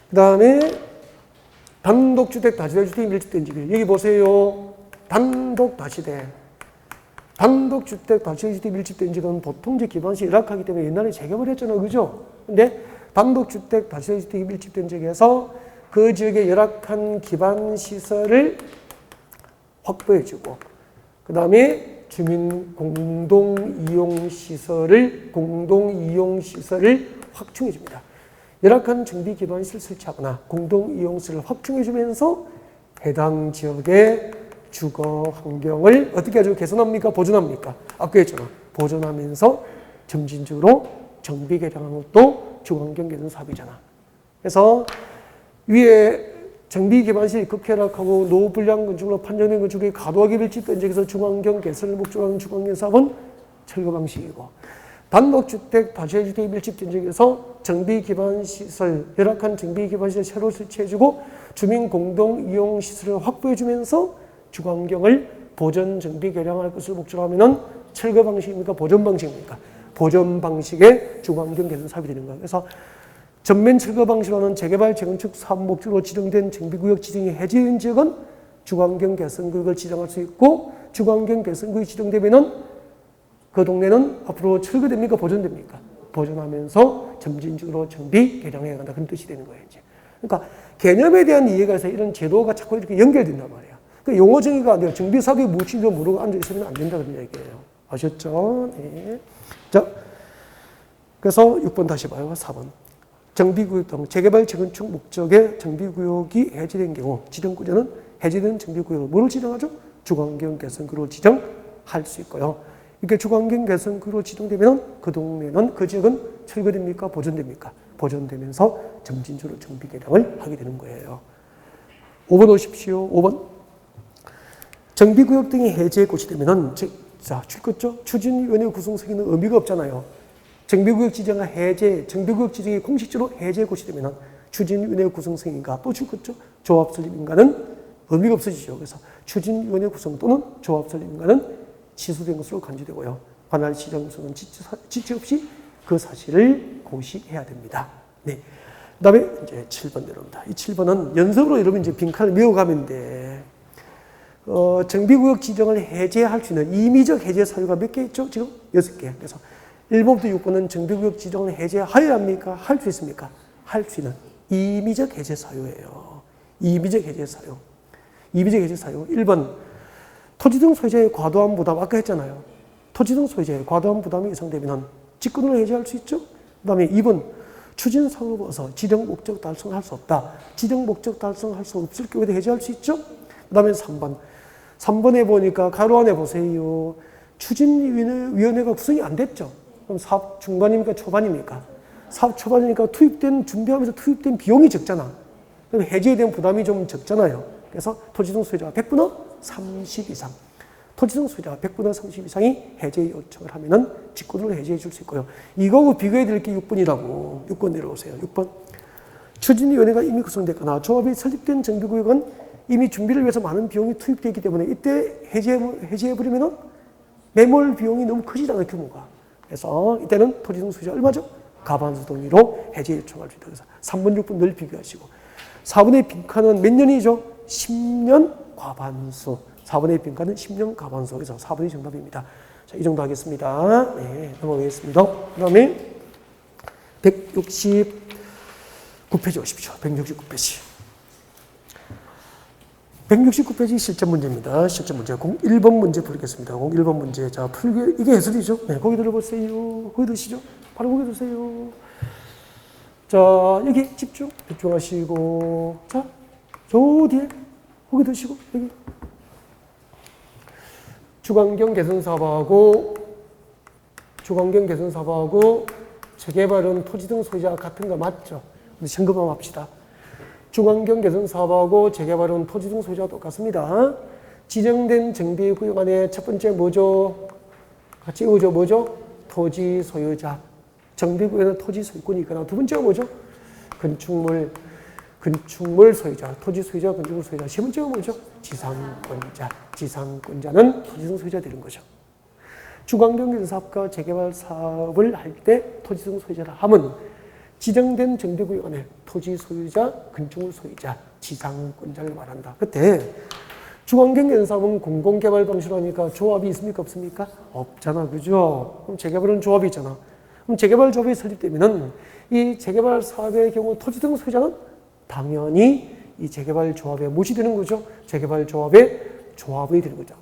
A: 그 다음에 단독주택, 다주택이 밀집된 지역. 여기 보세요. 단독주택, 다주택이 밀집된 지역은 보통 기반시 열악하기 때문에 옛날에 재개발 했잖아요. 그죠? 근데 단독주택, 다주택이 밀집된 지역에서 그 지역의 열악한 기반시설을 확보해주고, 그 다음에 주민 공동이용시설을 확충해줍니다. 열악한 정비 기반 시설 설치하거나 공동이용시설을 확충해주면서 해당 지역의 주거 환경을 어떻게 아주 개선합니까? 보존합니까? 아까 했잖아. 보존하면서 점진적으로 정비 개량하는 것도 주거환경 개선 사업이잖아. 그래서 위에 정비 기반시설이 극혈락하고 노후 불량 건축으로 판정된 건축의 과도하게 밀집된 지역에서 주거환경 개선을 목적으로 하는 주거환경 사업은 철거 방식이고, 단독주택, 다주택이 밀집된 지역에서 정비 기반 시설, 열악한 정비 기반 시설 새로 설치해주고 주민 공동 이용 시설을 확보해주면서 주거환경을 보존, 정비, 개량할 것을 목적으로 하면은 철거 방식입니까? 보존 방식입니까? 보존 방식의 주거환경 개선 사업이 되는 거예요. 그래서 전면 철거 방식으로는 재개발, 재건축 사업 목적으로 지정된 정비구역 지정이 해제된 지역은 주거환경 개선구역을 지정할 수 있고, 주거환경 개선구역이 지정되면은 그 동네는 앞으로 철거됩니까? 보존됩니까? 보존하면서 점진적으로 정비, 개량해 간다. 그런 뜻이 되는 거예요, 이제. 그러니까 개념에 대한 이해가 있어서 이런 제도가 자꾸 이렇게 연결된단 말이에요. 그 용어 정의가 안 돼요. 정비 사업이 무엇인지 모르고 앉아있으면 안 된다. 그런 얘기예요. 아셨죠? 네. 자, 그래서 6번 다시 봐요. 4번. 정비구역 등 재개발, 재건축 목적의 정비구역이 해제된 경우 지정구조는 해제된 정비구역을 뭐로 지정하죠? 주거환경 개선구로 지정할 수 있고요. 이렇게 주거환경 개선구로 지정되면 그 동네는, 그 지역은 철거됩니까? 보존됩니까? 보존되면서 점진적으로 정비 개량을 하게 되는 거예요. 5번 오십시오. 5번. 정비구역 등이 해제 고시되면은, 자, 추진위원회 구성서기는 의미가 없잖아요. 정비구역 지정과 해제, 정비구역 지정이 공식적으로 해제 고시되면은 추진위원회 구성서기인가 또 줄겠죠. 조합 설립인가는 의미가 없어지죠. 그래서 추진위원회 구성 또는 조합 설립인가는 취소된 것으로 간주되고요. 관할 시정소는 지체 없이 그 사실을 고시해야 됩니다. 네. 그 다음에 이제 7번 내려옵니다. 이 7번은 연습으로 여러분 이제 빈칸을 메워가면 돼. 정비구역 지정을 해제할 수 있는 임의적 해제 사유가 몇 개 있죠? 지금 6개. 그래서 1번부터 6번은 정비구역 지정을 해제하여야 합니까? 할 수 있습니까? 할 수 있는 임의적 해제 사유예요. 임의적 해제 사유. 임의적 해제 사유. 1번. 토지 등 소유자의 과도한 부담. 아까 했잖아요. 토지 등 소유자의 과도한 부담이 예상되면 직권으로 해제할 수 있죠? 그 다음에 2번. 추진사업을 어서 지정 목적 달성할 수 없다. 지정 목적 달성할 수 없을 경우에도 해제할 수 있죠? 그 다음에 3번. 3번에 보니까 가로 안에 보세요. 추진위원회가 구성이 안 됐죠? 그럼 사업 중반입니까? 초반입니까? 사업 초반이니까 준비하면서 투입된 비용이 적잖아. 그럼 해제에 대한 부담이 좀 적잖아요. 그래서 토지등 소유자가 100분의 30 이상. 토지등 소유자가 100분의 30 이상이 해제 요청을 하면은 직권으로 해제해 줄 수 있고요. 이거하고 비교해 드릴 게 6번이라고. 6번 내려오세요. 6번. 추진위원회가 이미 구성됐거나 조합이 설립된 정비구역은 이미 준비를 위해서 많은 비용이 투입되어 있기 때문에 이때 해제해버리면은 매몰 비용이 너무 크지잖아요, 규모가. 그래서 이때는 토지등 소유자 얼마죠? 과반수 동의로 해제 요청할 수 있다. 그래서 3번, 6번 늘 비교하시고. 4번의 빈칸은 몇 년이죠? 10년 과반수. 4번의 빈칸은 10년 과반수. 그래서 4번이 정답입니다. 자, 이 정도 하겠습니다. 네, 넘어가겠습니다. 그 다음에 169페이지 오십시오. 169페이지. 169페이지 실전 문제입니다. 실전 문제 01번 문제 풀겠습니다. 01번 문제. 자, 풀기, 이게 해설이죠. 네, 거기 들어보세요. 거기 드시죠. 바로 거기 드세요. 자, 여기 집중하시고. 자, 저 뒤에 거기 드시고, 여기. 주거환경 개선 사업하고 재개발은 토지 등 소유자가 같은 거 맞죠? 근데 점검만 합시다. 주거환경 개선 사업하고 재개발은 토지 등 소유자가 똑같습니다. 지정된 정비구역 안에 첫 번째 뭐죠? 같이 읽어줘. 뭐죠? 토지 소유자. 정비구역에는 토지 소유권이 있거나 두 번째가 뭐죠? 건축물 소유자. 토지 소유자, 건축물 소유자. 세 번째가 뭐죠? 지상권자. 지상권자는 토지 등 소유자 되는 거죠. 주거환경 개선 사업과 재개발 사업을 할 때 토지 등 소유자라 하면 지정된 정비구역 안에 토지 소유자, 건축물 소유자, 지상권자를 말한다. 그때 주거환경 개선 사업은 공공개발 방식으로 하니까 조합이 있습니까? 없습니까? 없잖아. 그죠? 그럼 재개발은 조합이 있잖아. 그럼 재개발 조합이 설립되면은 이 재개발 사업의 경우 토지 등 소유자는 당연히 이 재개발 조합에 무엇이 되는 거죠? 재개발 조합의 조합이 되는 거죠.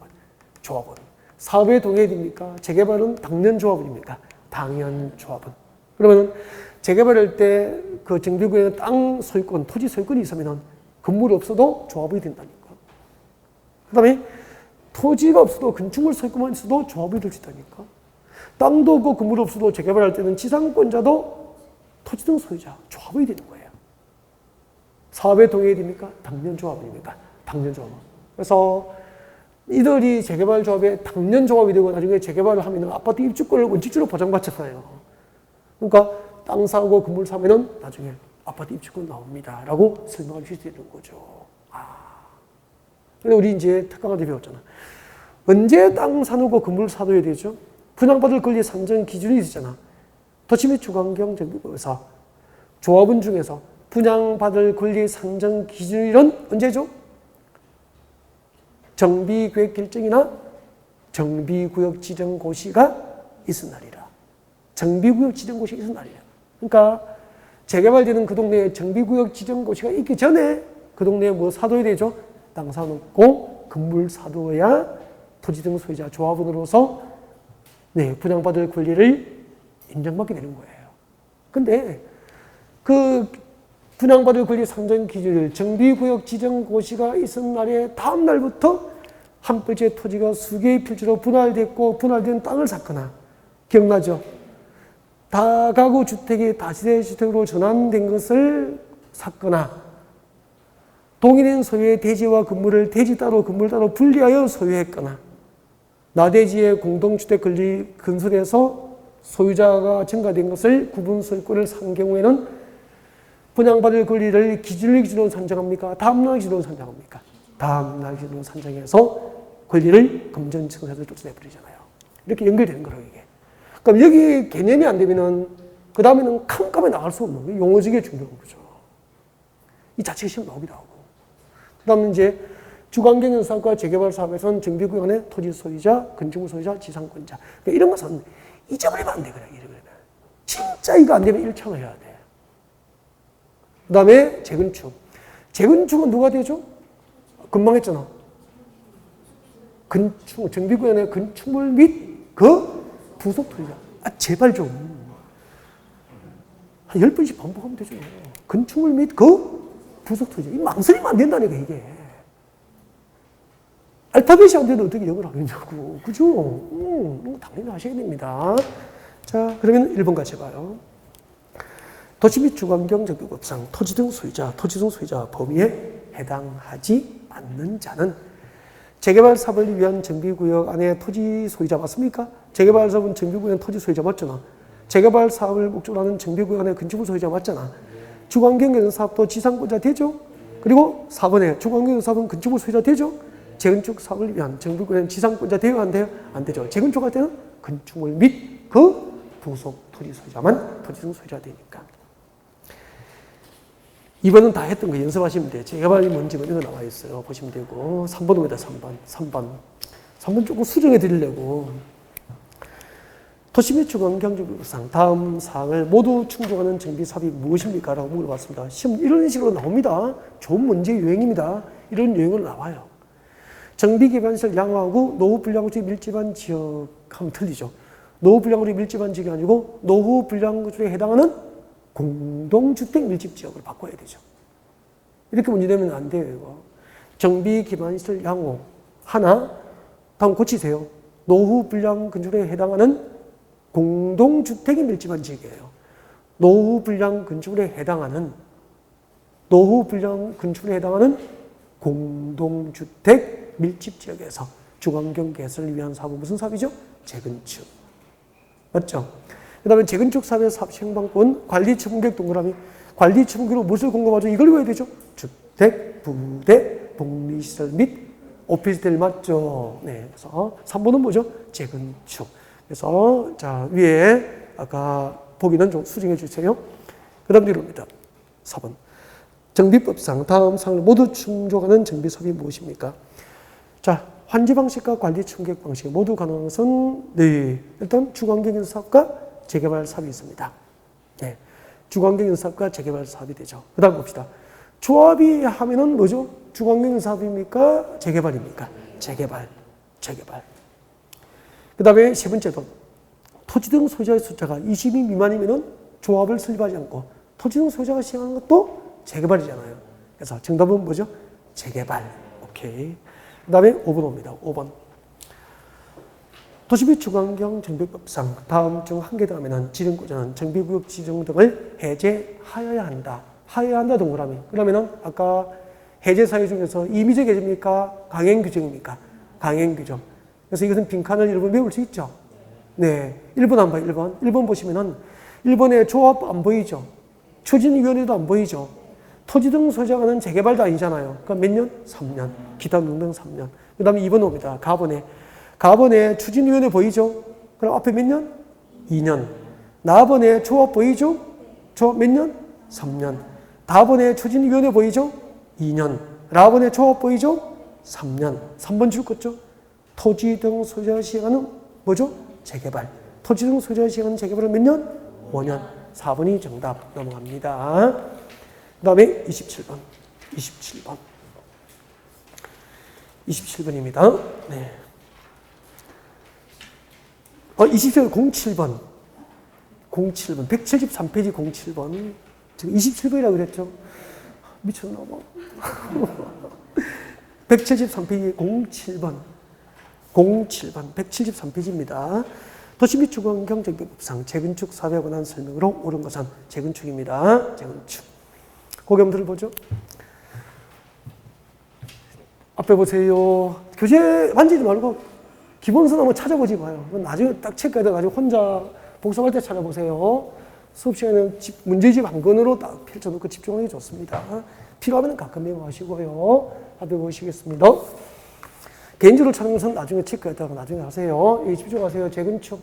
A: 조합은. 사업에 동의해야 됩니까? 재개발은 당연조합입니까? 당연조합은. 그러면 재개발할 때 그 정비구역에 땅 소유권, 토지 소유권이 있으면 건물이 없어도 조합이 된다니까. 그 다음에 토지가 없어도 건축물 소유권만 있어도 조합이 될 수 있다니까. 땅도 없고 건물이 없어도 재개발할 때는 지상권자도 토지 등 소유자, 조합이 되는 거예요. 사업에 동의해야 됩니까? 당연조합입니다. 당연조합. 그래서 이들이 재개발 조합에 당연조합이 되고 나중에 재개발을 하면 아파트 입주권을 원칙적으로 보장받잖아요. 그러니까 땅 사고 건물 사면은 나중에 아파트 입주권 나옵니다. 라고 설명할 수 있는 거죠. 근데 우리 이제 특강할 때 배웠잖아. 언제 땅 사놓고 건물 사둬야 되죠? 분양받을 권리 산정 기준이 있잖아. 도시 및 주거환경 정비법에서 조합원 중에서 분양받을 권리 산정 기준일은 언제죠? 정비계획 결정이나 정비구역 지정고시가 있은 날이라. 정비구역 지정고시가 있은 날이라. 그러니까 재개발되는 그 동네에 정비구역 지정고시가 있기 전에 그 동네에 뭐 사둬야 되죠? 땅 사놓고 건물 사둬야 토지 등 소유자 조합원으로서 네, 분양받을 권리를 인정받게 되는 거예요. 근데 그 분양받을 권리 산정 기준일 정비구역 지정고시가 있은 날에 다음 날부터 한 벌째 토지가 수개의 필지로 분할됐고 분할된 땅을 샀거나 기억나죠? 다가구 주택이 다세대 주택으로 전환된 것을 샀거나 동일인 소유의 대지와 건물을 대지 따로 건물 따로 분리하여 소유했거나 나대지의 공동주택 권리 건설에서 소유자가 증가된 것을 구분 소유권을 산 경우에는 분양받을 권리를 기준으로 산정합니까? 다음날 기준으로 산정합니까? 다음날 기준으로 산정해서 권리를 금전청사에서 쫓아내버리잖아요. 이렇게 연결되는 거라고 이게. 그럼 여기 개념이 안 되면은 그 다음에는 캄캄에 나갈 수 없는 거예요. 용어지게 중요한 거죠. 이 자체가 시험 나오기도 하고. 그 다음에 이제 주거환경 사업과 재개발 사업에서는 정비구역 안에 토지 소유자, 건축물 소유자, 지상권자. 그러니까 이런 것은 잊어버리면 안 돼. 그래. 이러면. 진짜 이거 안 되면 1차로 해야 돼. 그 다음에 재건축. 재건축은 누가 되죠? 금방 했잖아. 정비구역 안에 건축물 및 그 부속 토지자. 제발 좀. 한 10번씩 반복하면 되죠. 건축물 및 그 부속 토지자. 이 망설이면 안 된다니까, 이게. 알파벳이 안 돼도 어떻게 영어를 하겠냐고. 그죠? 당연히 하셔야 됩니다. 자, 그러면 1번 같이 봐요. 도시 및 주거환경 정비법상 토지 등 소유자 범위에 해당하지 않는 자는 재개발 사업을 위한 정비구역 안에 토지 소유자 맞습니까? 재개발 사업은 정비구역 토지 소유자 맞잖아. 재개발 사업을 목적으로 하는 정비구역 안에 건축물 소유자 맞잖아. 주거환경 개선 사업도 지상권자 되죠? 그리고 4번에 주거환경 개선 사업은 건축물 소유자 되죠? 재건축 사업을 위한 정비구역은 지상권자 돼요? 안 돼요? 안 되죠. 재건축할 때는 건축물 및 그 부속 토지 소유자만 토지 등 소유자 되니까. 2번은 다 했던 거 연습하시면 돼요. 재개발이 뭔지 이런 거 나와 있어요. 보시면 되고. 3번입니다. 3번 조금 수정해 드리려고. 도시 및 주거환경 정비법상 다음 사항을 모두 충족하는 정비 사업이 무엇입니까? 라고 물어봤습니다. 시험 이런 식으로 나옵니다. 좋은 문제 유형입니다. 이런 유형으로 나와요. 정비기반시설 양호하고 노후 불량구축이 밀집한 지역 하면 틀리죠. 노후 불량구축이 밀집한 지역이 아니고 노후 불량구축에 해당하는 공동주택 밀집지역으로 바꿔야 되죠. 이렇게 문제되면 안 돼요. 이거. 정비기반시설 양호 하나 다음 고치세요. 노후 불량 건축에 해당하는 공동주택이 밀집한 지역이에요. 노후 불량 건축에 해당하는 공동주택 밀집지역에서 주거환경 개선을 위한 사업은 무슨 사업이죠? 재건축. 맞죠? 그 다음에 재건축 사업의 사업 시행방법은 관리처분계획 동그라미. 관리처분계획으로 무엇을 공급하죠? 이걸 외워야 되죠? 주택, 부대, 복리시설 및 오피스텔 맞죠? 네. 그래서 3번은 뭐죠? 재건축. 그래서 자 위에 아까 보기는 좀 수정해 주세요. 그 다음 뒤로입니다. 4번. 정비법상 다음 사항을 모두 충족하는 정비사업이 무엇입니까? 자, 환지 방식과 관리 충격 방식 모두 가능한 것은 네. 일단 주거환경 사업과 재개발 사업이 있습니다. 네. 주거환경 사업과 재개발 사업이 되죠. 그 다음 봅시다. 조합이 하면은 뭐죠? 주거환경 사업입니까? 재개발입니까? 재개발. 그 다음에 세 번째도 토지 등 소유자의 숫자가 20이 미만이면 조합을 설립하지 않고 토지 등 소유자가 시행하는 것도 재개발이잖아요. 그래서 정답은 뭐죠? 재개발. 오케이. 그 다음에 5번 옵니다. 5번. 도시 및 주거환경 정비법상 다음 중 한 개 다음에는 지정구조는 정비구역 지정 등을 해제하여야 한다. 하여야 한다 동그라미. 그러면은 아까 해제 사유 중에서 임의적 해제입니까? 강행 규정입니까? 강행 규정. 그래서 이것은 빈칸을 여러분 외울 수 있죠? 네. 1번 안 봐요, 1번. 1번 보시면은 1번에 조합 안 보이죠? 추진위원회도 안 보이죠? 토지 등 소유자가 하는 재개발도 아니잖아요. 그러니까 몇 년? 3년. 기타 등등 3년. 그 다음에 2번 옵니다. 가번에 추진위원회 보이죠? 그럼 앞에 몇 년? 2년. 나번에 조합 보이죠? 조합 몇 년? 3년. 다번에 추진위원회 보이죠? 2년. 라번에 조합 보이죠? 3년. 3번 줄 거죠? 토지 등 소유자가 시행하는 뭐죠? 재개발. 토지 등 소유자가 시행하는 재개발은 몇 년? 5년. 4번이 정답 넘어갑니다. 그 다음에 27번. 27번입니다. 네. 27번 07번. 173페이지 07번. 지금 27번이라고 그랬죠? 미쳤나 봐. 173페이지 07번. 173페이지입니다. 도시 및 주거환경 정비법상 재건축 사업에 관한 설명으로 옳은 것은 재건축입니다. 재건축. 고개 한번 들어보죠. 앞에 보세요. 교재 만지지 말고 기본서나 한번 찾아보지 마요. 나중에 딱 체크해서 가지고 혼자 복습할 때 찾아보세요. 수업 시간에는 문제집 한 권으로 딱 펼쳐놓고 집중하는 게 좋습니다. 필요하면 가끔 메모하시고요. 앞에 보시겠습니다. 개인적으로 찾는 것은 나중에 체크했다가 나중에 하세요. 여기 집중하세요. 재건축.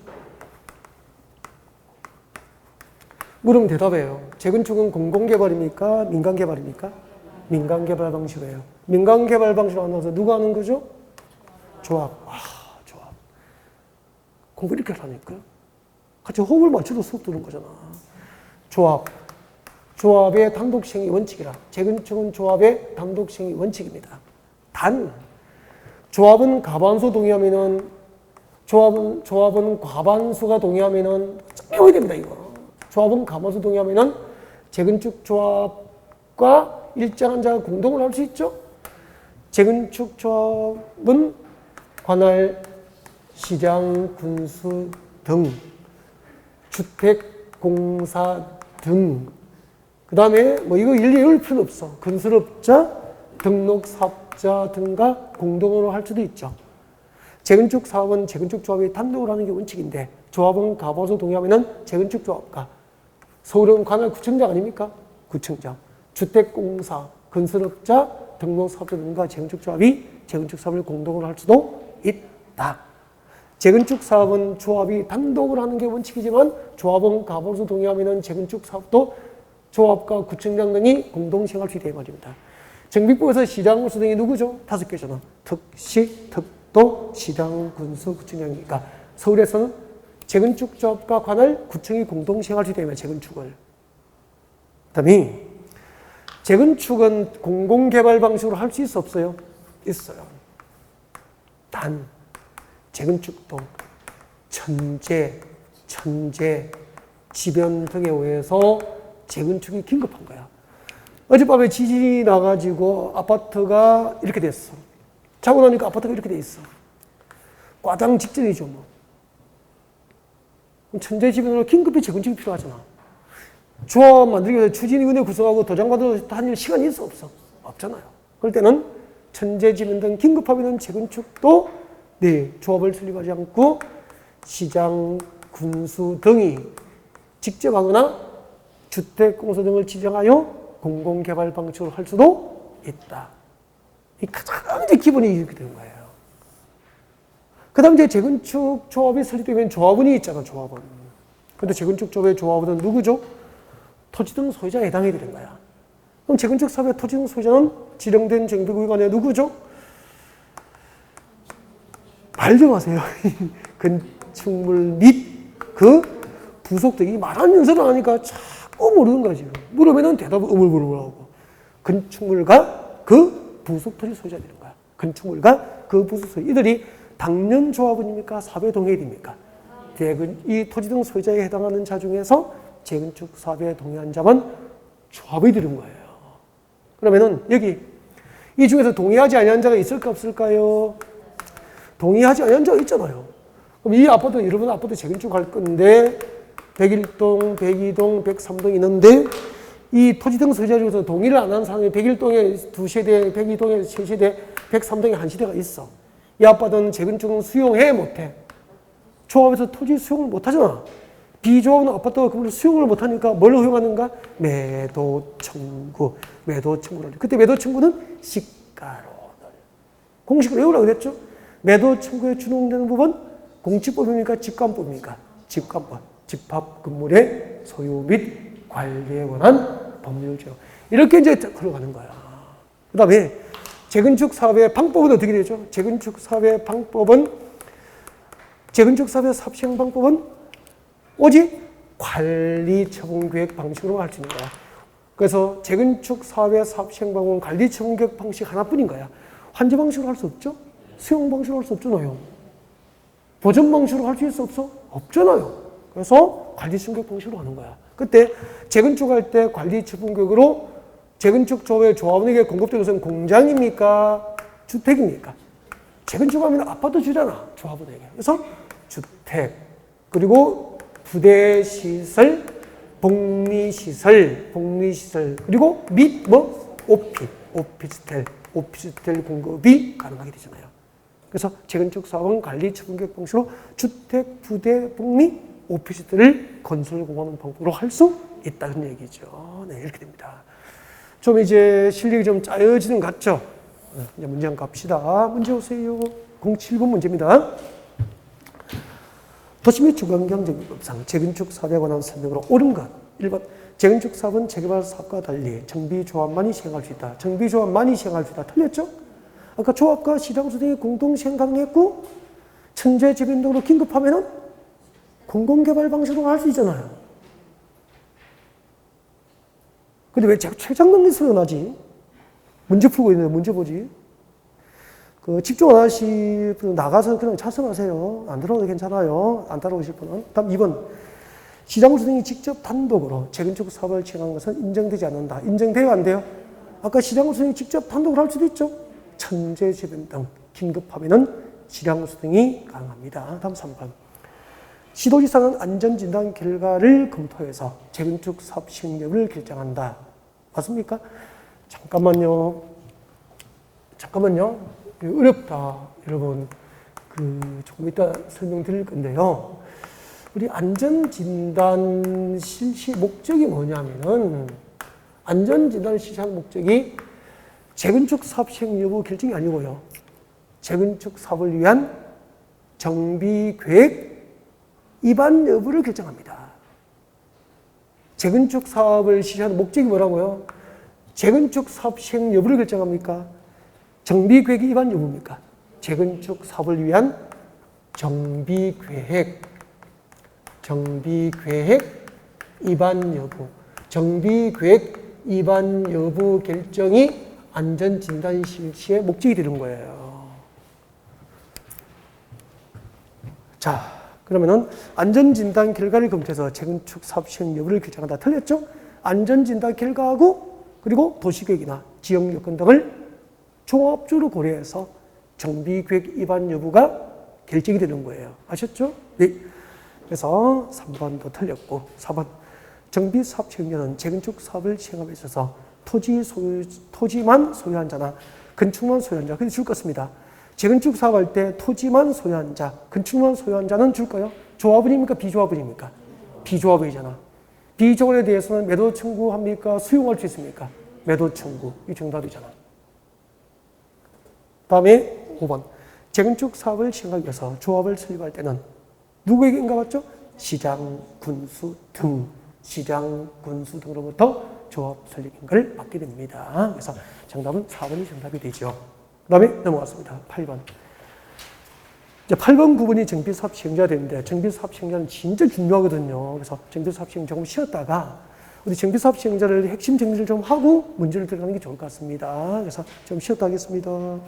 A: 물으면 대답해요. 재건축은 공공개발입니까? 민간개발입니까? 민간개발 방식이에요. 민간개발 방식으로 안 나와서 누가 하는 거죠? 조합. 조합. 공부 이렇게 하니까. 같이 호흡을 맞춰도 수업 들은 거잖아. 조합. 조합의 단독시행이 원칙이라. 재건축은 조합의 단독시행이 원칙입니다. 단, 조합은 과반수 동의하면은, 조합은 과반수가 동의하면은, 외워야 됩니다, 이거. 조합은 과반수 동의하면은, 재건축 조합과 일정한 자가 공동을 할 수 있죠? 재건축 조합은 관할, 시장, 군수 등, 주택공사 등, 그 다음에 뭐 이거 일일이 외울 필요는 없어. 건설업자, 등록사업자 등과 공동으로 할 수도 있죠. 재건축 사업은 재건축 조합이 단독으로 하는 게 원칙인데 조합은 과반수 동의하면은 재건축 조합과 서울은 관할 구청장 아닙니까? 구청장, 주택공사, 건설업자, 등록사업자 등과 재건축 조합이 재건축 사업을 공동으로 할 수도 있다. 재건축 사업은 조합이 단독으로 하는 게 원칙이지만 조합은 과반수 동의하면은 재건축 사업도 조합과 구청장 등이 공동 시행할 수 있다 이 말입니다. 정비법에서 시장, 군수 등이 누구죠? 5개잖아. 특시, 특도, 시장, 군수, 구청장이니까 서울에서는 재건축 조합과 관할 구청이 공동 시행할 수 있다 이 말이야. 재건축을. 그다음에 재건축은 공공개발 방식으로 할 수 있어 없어요? 있어요. 단 재건축도 천재, 지변 등에 의해서 재건축이 긴급한 거야. 어젯밤에 지진이 나가지고 아파트가 이렇게 됐어. 자고 나니까 아파트가 이렇게 돼 있어. 과장 직전이죠, 뭐. 천재지변으로 긴급히 재건축이 필요하잖아. 조합 만들기 위해서 추진위원회 구성하고 도장받아도 다닐 시간이 있어, 없어? 없잖아요. 그럴 때는 천재지변 등 긴급하면 재건축도 조합을 설립하지 않고 시장, 군수 등이 직접 하거나 주택공사 등을 지정하여 공공개발 방식으로 할 수도 있다. 이 가장 이제 기본이 이렇게 되는 거예요. 그 다음 이제 재건축 조합이 설립되면 조합원이 있잖아, 조합원. 근데 재건축 조합의 조합원은 누구죠? 토지 등 소유자에 해당이 되는 거야. 그럼 재건축 사업의 토지 등 소유자는 지정된 정비구역 안에 누구죠? 말 좀 하세요. 건축물 및 그 부속 등이 말하면서도 하니까 자꾸 모르는 거지. 물으면은 대답을 어물어물하고. 건축물과 그 부속 토지 소유자 되는 거야. 건축물과 그 부속 소유. 이들이 당년 조합원입니까? 사업의 동의일입니까? 이 토지 등 소유자에 해당하는 자 중에서 재건축 사업에 동의한 자만 조합이 되는 거예요. 그러면은 여기 이 중에서 동의하지 않은 자가 있을까 없을까요? 동의하지 않은 자가 있잖아요. 그럼 이 아파트, 여러분 아파트 재건축할 건데 101동, 102동, 103동 있는데 이 토지 등 소유자 중에서 동의를 안 하는 사람이 101동에 2세대, 102동에 3세대, 103동에 1세대가 있어. 이 아파트는 재건축은 수용해 못해? 조합에서 토지 수용을 못하잖아. 비조합은 아파트가 그걸 수용을 못하니까 뭘 허용하는가? 매도 청구. 매도 청구를. 그때 매도 청구는 시가로들. 공식을 외우라고 그랬죠? 매도 청구에 준용되는 부분 공치법입니까? 직관법입니까? 직관법. 집합 건물의 소유 및 관리에 관한 법률적. 이렇게 이제 흘러가는 거야. 그 다음에 재건축 사업의 방법은 어떻게 되죠? 재건축 사업의 방법은 재건축 사업의 사업 시행 방법은 오직 관리 처분 계획 방식으로 할 수 있는 거야. 그래서 재건축 사업의 사업 시행 방법은 관리 처분 계획 방식 하나뿐인 거야. 환지 방식으로 할 수 없죠? 수용 방식으로 할 수 없잖아요. 보전 방식으로 할 수 있어 없어? 없잖아요. 그래서 관리 처분 계획 방식으로 하는 거야. 그때 재건축할 때 관리 처분 계획으로 재건축 조합의 조합원에게 공급되는 것은 공장입니까? 주택입니까? 재건축하면 아파트 주잖아, 조합원에게. 그래서 주택, 그리고 부대시설, 복리시설, 그리고 및 오피스텔 공급이 가능하게 되잖아요. 그래서 재건축 사업은 관리 처분계획 방식으로 주택, 부대, 복리, 오피스텔을 건설 공하는 방법으로 할 수 있다는 얘기죠. 네, 이렇게 됩니다. 좀 이제 실력이 좀 짜여지는 것 같죠? 이제 문제 한번 갑시다. 문제 오세요. 07번 문제입니다. 도시 및 주거환경정비법상 재건축 사업에 관한 설명으로 옳은 것. 1번. 재건축 사업은 재개발 사업과 달리 정비조합만이 시행할 수 있다. 정비조합만이 시행할 수 있다. 틀렸죠? 아까 조합과 시장수 등이 공동 시행 가능했고 천재지변 등으로 긴급하면은 공공개발 방식으로 할 수 있잖아요. 근데 왜 자꾸 최장능력 소연하지? 문제 풀고 있는데 문제 보지? 그 집중 안 하실 분은 나가서 그냥 찬성하세요. 안 들어도 괜찮아요. 안 따라오실 분은. 다음 2번. 시장수 등이 직접 단독으로 재건축 사업을 진행한 것은 인정되지 않는다. 인정돼요? 안 돼요? 아까 시장수 등이 직접 단독으로 할 수도 있죠. 천재지변 등 긴급하면은 시장수 등이 가능합니다. 다음 3번. 시도지사는 안전진단 결과를 검토해서 재건축 사업 시행 여부를 결정한다. 맞습니까? 잠깐만요. 어렵다. 여러분, 조금 이따 설명드릴 건데요. 우리 안전진단 실시 목적이 뭐냐면은, 안전진단 실시한 목적이 재건축 사업 시행 여부 결정이 아니고요. 재건축 사업을 위한 정비계획 위반 여부를 결정합니다. 재건축 사업을 실시하는 목적이 뭐라고요? 재건축 사업 시행 여부를 결정합니까? 정비계획 위반 여부입니까? 재건축 사업을 위한 정비계획 위반 여부. 정비계획 위반 여부 결정이 안전진단 실시의 목적이 되는 거예요. 자, 그러면은 안전진단 결과를 검토해서 재건축 사업 시행 여부를 결정한다. 틀렸죠? 안전진단 결과하고 그리고 도시계획이나 지역 여건 등을 종합적으로 고려해서 정비계획 위반 여부가 결정이 되는 거예요. 아셨죠? 네. 그래서 3번도 틀렸고 4번. 정비사업 시행자는 재건축 사업을 시행함에 있어서 토지만 소유한 자나 건축만 소유한 자, 근데 줄 것입니다. 재건축 사업할 때 토지만 소유한 자, 건축만 소유한 자는 줄까요? 조합원입니까? 비조합원입니까? 비조합원이잖아. 비조합원에 대해서는 매도 청구합니까? 수용할 수 있습니까? 매도 청구. 이 정답이잖아. 다음에 5번. 재건축 사업을 시행하기 위해서 조합을 설립할 때는 누구에게 인가받죠? 시장, 군수 등으로부터 조합 설립 인가를 받게 됩니다. 그래서 정답은 4번이 정답이 되죠. 그 다음에 넘어갔습니다. 8번. 이제 8번, 9번이 정비사업 시행자가 되는데 정비사업 시행자는 진짜 중요하거든요. 그래서 정비사업 시행 조금 쉬었다가 우리 정비사업 시행자를 핵심 정리를 좀 하고 문제를 들어가는 게 좋을 것 같습니다. 그래서 좀 쉬었다 하겠습니다.